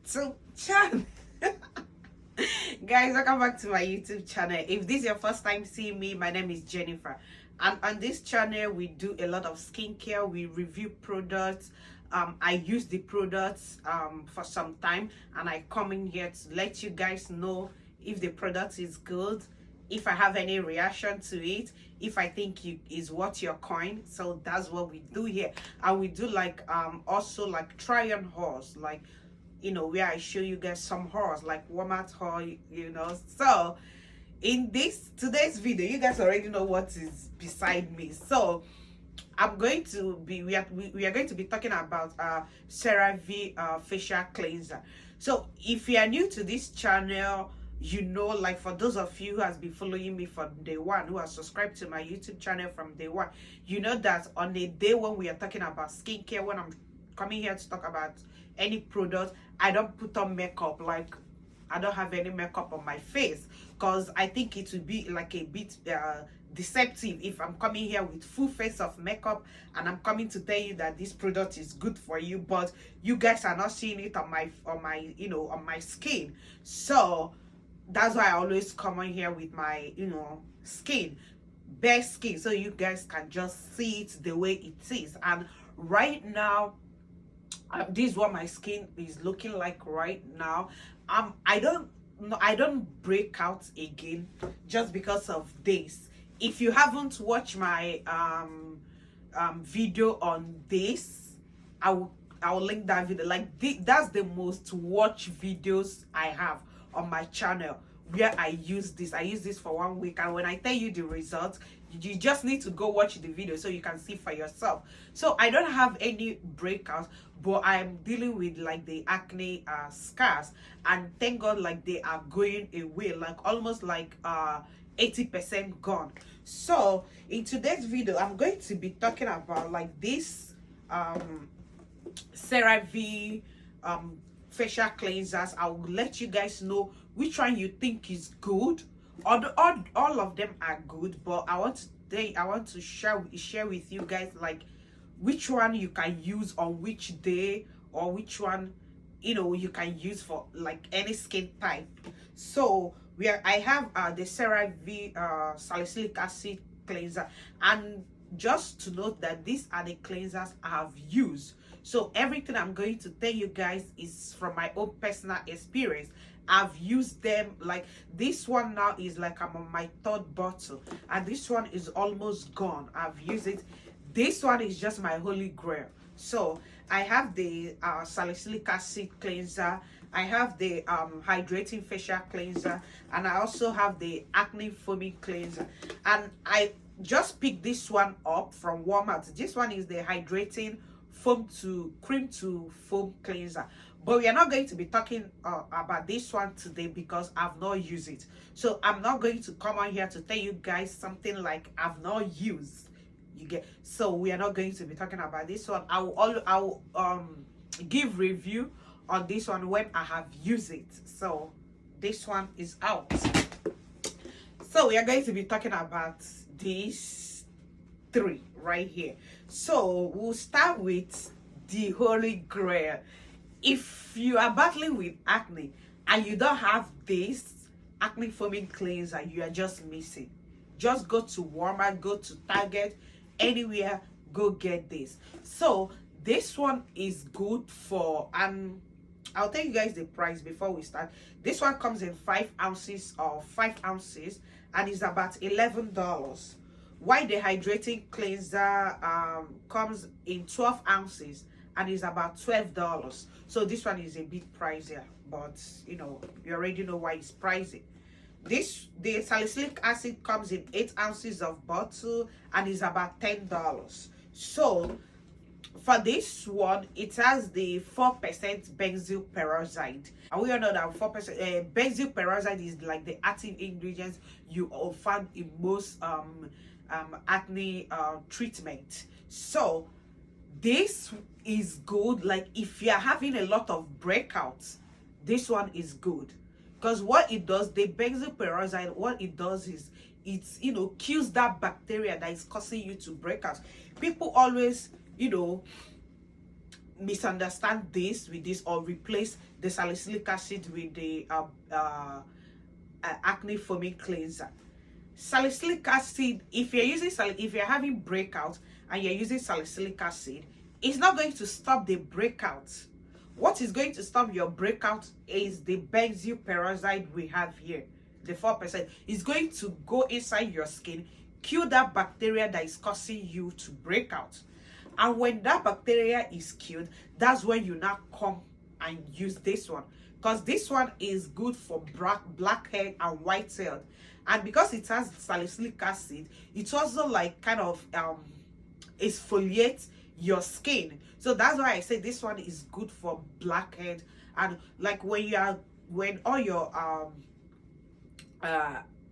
YouTube channel. Guys, welcome back to my YouTube channel. If this is your first time seeing me, my name is Jennifer, and on this channel we do a lot of skincare. We review products. I use the products for some time, and I come in here to let you guys know if the product is good, if I have any reaction to it, if I think it is worth your coin. So that's what we do here. And we do like also like try on hauls, like, you know, where I show you guys some hauls, like Walmart haul, you know. So in this today's video, you guys already know what is beside me. So I'm going to be we are going to be talking about CeraVe facial cleanser. So if you are new to this channel, you know, like for those of you who has been following me from day one, who has subscribed to my YouTube channel from day one, you know that on a day when we are talking about skincare, when I'm coming here to talk about any product, I don't put on makeup. Like, I don't have any makeup on my face, because I think it would be like a bit deceptive if I'm coming here with full face of makeup and I'm coming to tell you that this product is good for you, but you guys are not seeing it on my you know, on my skin. So that's why I always come on here with my, you know, bare skin, so you guys can just see it the way it is. And right now, this is what my skin is looking like right now. I don't break out again just because of this. If you haven't watched my video on this, I'll link that video. Like, that's the most watched videos I have on my channel, where I use this for 1 week, and when I tell you the results, you just need to go watch the video so you can see for yourself. So I don't have any breakouts, but I'm dealing with like the acne scars, and thank God, like, they are going away, like almost like 80% gone. So in today's video, I'm going to be talking about like this CeraVe facial cleansers. I will let you guys know which one you think is good. All of them are good, but I want to share with you guys like which one you can use on which day, or which one, you know, you can use for like any skin type. So I have the CeraVe salicylic acid cleanser, and just to note that these are the cleansers I have used. So everything I'm going to tell you guys is from my own personal experience. I've used them. Like, this one now is like I'm on my third bottle, and this one is almost gone. I've used it. This one is just my holy grail. So I have the salicylic acid cleanser, I have the hydrating facial cleanser, and I also have the acne foaming cleanser. And I just picked this one up from Walmart. This one is the hydrating cream to foam cleanser, but we are not going to be talking about this one today because I've not used it. So I'm not going to come on here to tell you guys something like I've not used. You get? So we are not going to be talking about this one. I will give review on this one when I have used it. So this one is out. So we are going to be talking about these three right here. So we'll start with the holy grail. If you are battling with acne and you don't have this acne foaming cleanser, you are just missing. Just go to Walmart, go to Target, anywhere, go get this. So this one is good for, and I'll tell you guys the price before we start. This one comes in 5 ounces or 5 ounces, and is about $11. While the hydrating cleanser comes in 12 ounces and is about $12. So this one is a bit pricier, but you know, you already know why it's pricey. The salicylic acid comes in 8 ounces of bottle and is about $10. So for this one, it has the 4% benzyl peroxide. And we all know that 4% benzyl peroxide is like the active ingredients you will find in most acne treatment. So this is good. Like, if you're having a lot of breakouts, this one is good, because what it does, the benzyl peroxide, what it does is it's, you know, kills that bacteria that is causing you to break out. People always, you know, misunderstand this with this, or replace the salicylic acid with the acne foaming cleanser. Salicylic acid, if you're having breakout and you're using salicylic acid, it's not going to stop the breakout. What is going to stop your breakout is the benzyl peroxide we have here, the 4%. It's going to go inside your skin, kill that bacteria that is causing you to break out. And when that bacteria is killed, that's when you now come and use this one, because this one is good for blackhead and whitehead. And because it has salicylic acid, it's also like kind of exfoliates your skin. So that's why I say this one is good for blackhead. And like when all your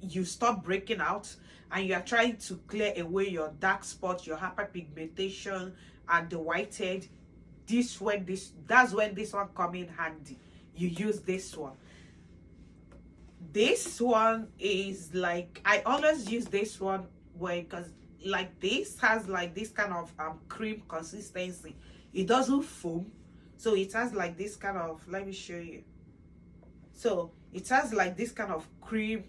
you stop breaking out and you are trying to clear away your dark spots, your hyperpigmentation and the whitehead, that's when this one come in handy. You use this one. This one is like, I always use this one because like this has like this kind of cream consistency. It doesn't foam, so it has like this kind of, let me show you. So it has like this kind of cream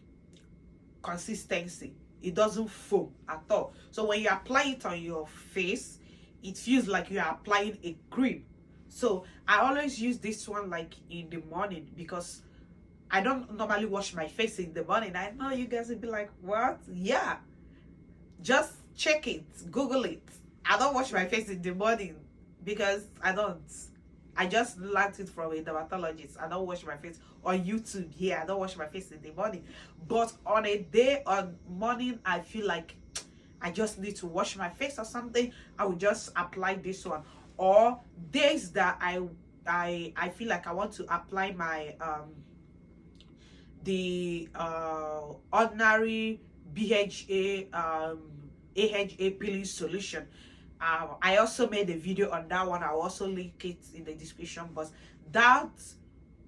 consistency. It doesn't foam at all. So when you apply it on your face, it feels like you are applying a cream. So I always use this one like in the morning, because I don't normally wash my face in the morning. I know you guys will be like, what? Yeah, just check it, Google it. I don't wash my face in the morning because I don't. I just learned it from a dermatologist. I don't wash my face on YouTube here. I don't wash my face in the morning. But on a day, on morning, I feel like I just need to wash my face or something, I will just apply this one. Or days that I feel like I want to apply my the ordinary BHA AHA peeling solution. I also made a video on that one. I'll also link it in the description box. That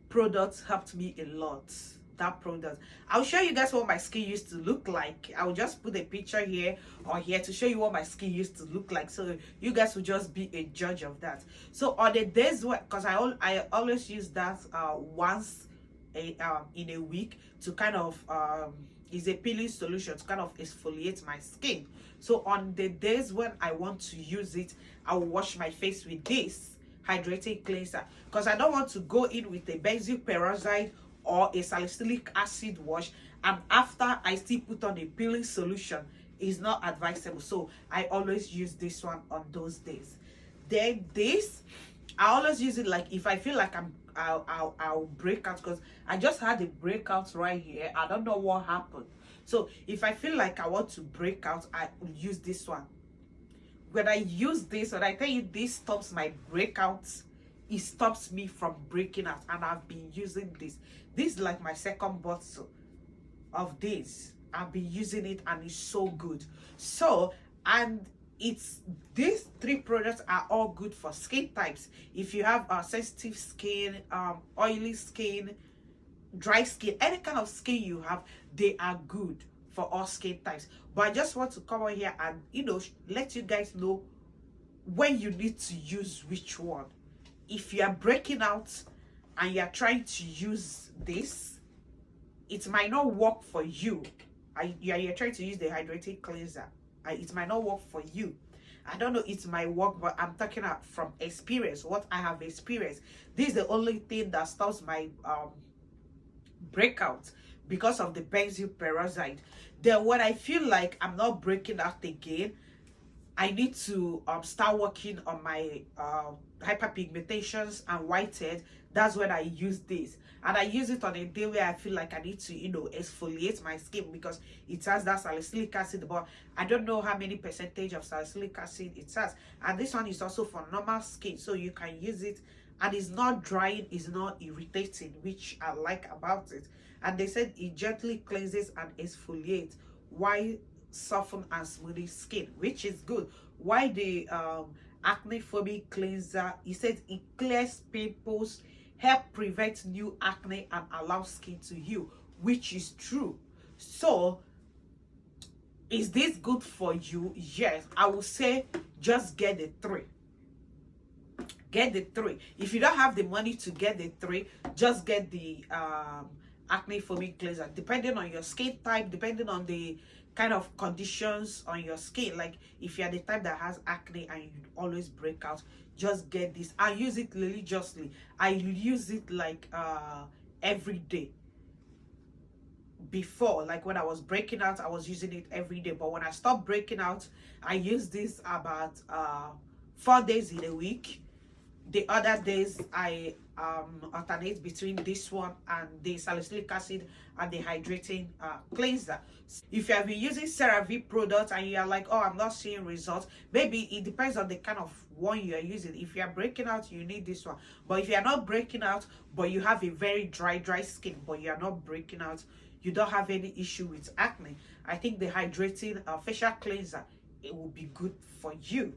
product helped me a lot. That product, I'll show you guys what my skin used to look like. I'll just put a picture here or here to show you what my skin used to look like, so you guys will just be a judge of that. So on the days where, because I always use that once in a week to kind of is a peeling solution to kind of exfoliate my skin. So on the days when I want to use it, I will wash my face with this hydrating cleanser, because I don't want to go in with a benzyl peroxide or a salicylic acid wash and after I still put on a peeling solution. Is not advisable. So I always use this one on those days. Then this, I always use it like if I feel like I'll break out, because I just had a breakout right here. I don't know what happened. So if I feel like I want to break out, I use this one. When I use this, when I tell you this stops my breakouts, it stops me from breaking out. And I've been using this. This is like my second bottle of this. I've been using it and it's so good. So, and it's, these three products are all good for skin types. If you have sensitive skin, oily skin, dry skin, any kind of skin you have, they are good for all skin types. But I just want to come on here and, you know, let you guys know when you need to use which one. If you are breaking out and you are trying to use this, it might not work for you. You're trying to use the hydrating cleanser, it might not work for you. I don't know, it might work, but I'm talking from experience, what I have experienced. This is the only thing that stops my breakout, because of the benzyl peroxide. Then when I feel like I'm not breaking out again, I need to start working on my hyperpigmentations and whitehead. That's when I use this. And I use it on a day where I feel like I need to, you know, exfoliate my skin, because it has that salicylic acid, but I don't know how many percentage of salicylic acid it has. And this one is also for normal skin, so you can use it and it's not drying, it's not irritating, which I like about it. And they said it gently cleanses and exfoliates while soften and smoothing skin, which is good. Why the acne foaming cleanser, he said it clears pimples, help prevent new acne and allow skin to heal, which is true. So is this good for you? Yes, I would say just get the 3. get the 3. If you don't have the money to get the 3, just get the acne foaming cleanser, depending on your skin type, depending on the kind of conditions on your skin. Like if you're the type that has acne and you always break out, just get this. I use it religiously. I use it like every day. Before, like when I was breaking out, I was using it every day, but when I stopped breaking out, I use this about 4 days in a week. The other days I alternate between this one and the salicylic acid and the hydrating cleanser. If you have been using CeraVe products and you are like, oh, I'm not seeing results, maybe it depends on the kind of one you are using. If you are breaking out, you need this one. But if you are not breaking out, but you have a very dry skin, but you are not breaking out, you don't have any issue with acne, I think the hydrating facial cleanser, it will be good for you.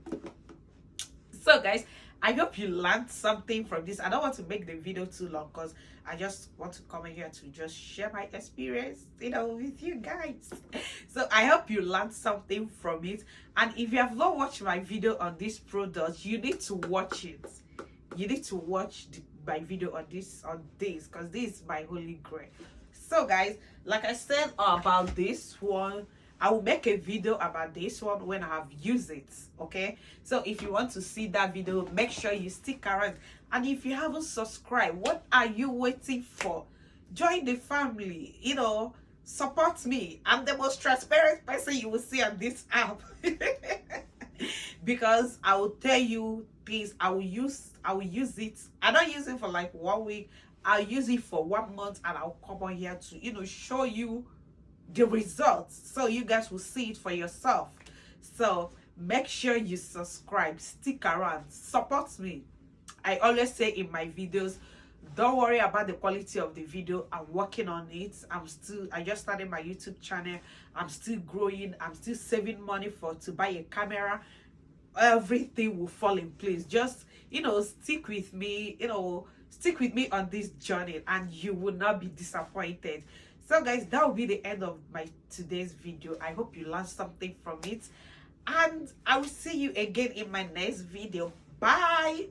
So guys, I hope you learned something from this. I don't want to make the video too long because I just want to come in here to just share my experience, with you guys. So I hope you learned something from it. And if you have not watched my video on this product, you need to watch it. You need to watch my video on this because this is my holy grail. So guys, like I said about this one, I will make a video about this one when I have used it. Okay, so if you want to see that video, make sure you stick around. And if you haven't subscribed, what are you waiting for? Join the family, support me. I'm the most transparent person you will see on this app. Because I will tell you things. I will use it. I don't use it for like 1 week. I'll use it for 1 month, and I'll come on here to show you the results, so you guys will see it for yourself. So make sure you subscribe, stick around, support me. I always say in my videos, don't worry about the quality of the video. I'm working on it. I just started my YouTube channel. I'm still growing. I'm still saving money to buy a camera. Everything will fall in place. Just stick with me. Stick with me on this journey and you will not be disappointed. So guys, that will be the end of my today's video. I hope you learned something from it, and I will see you again in my next video. Bye.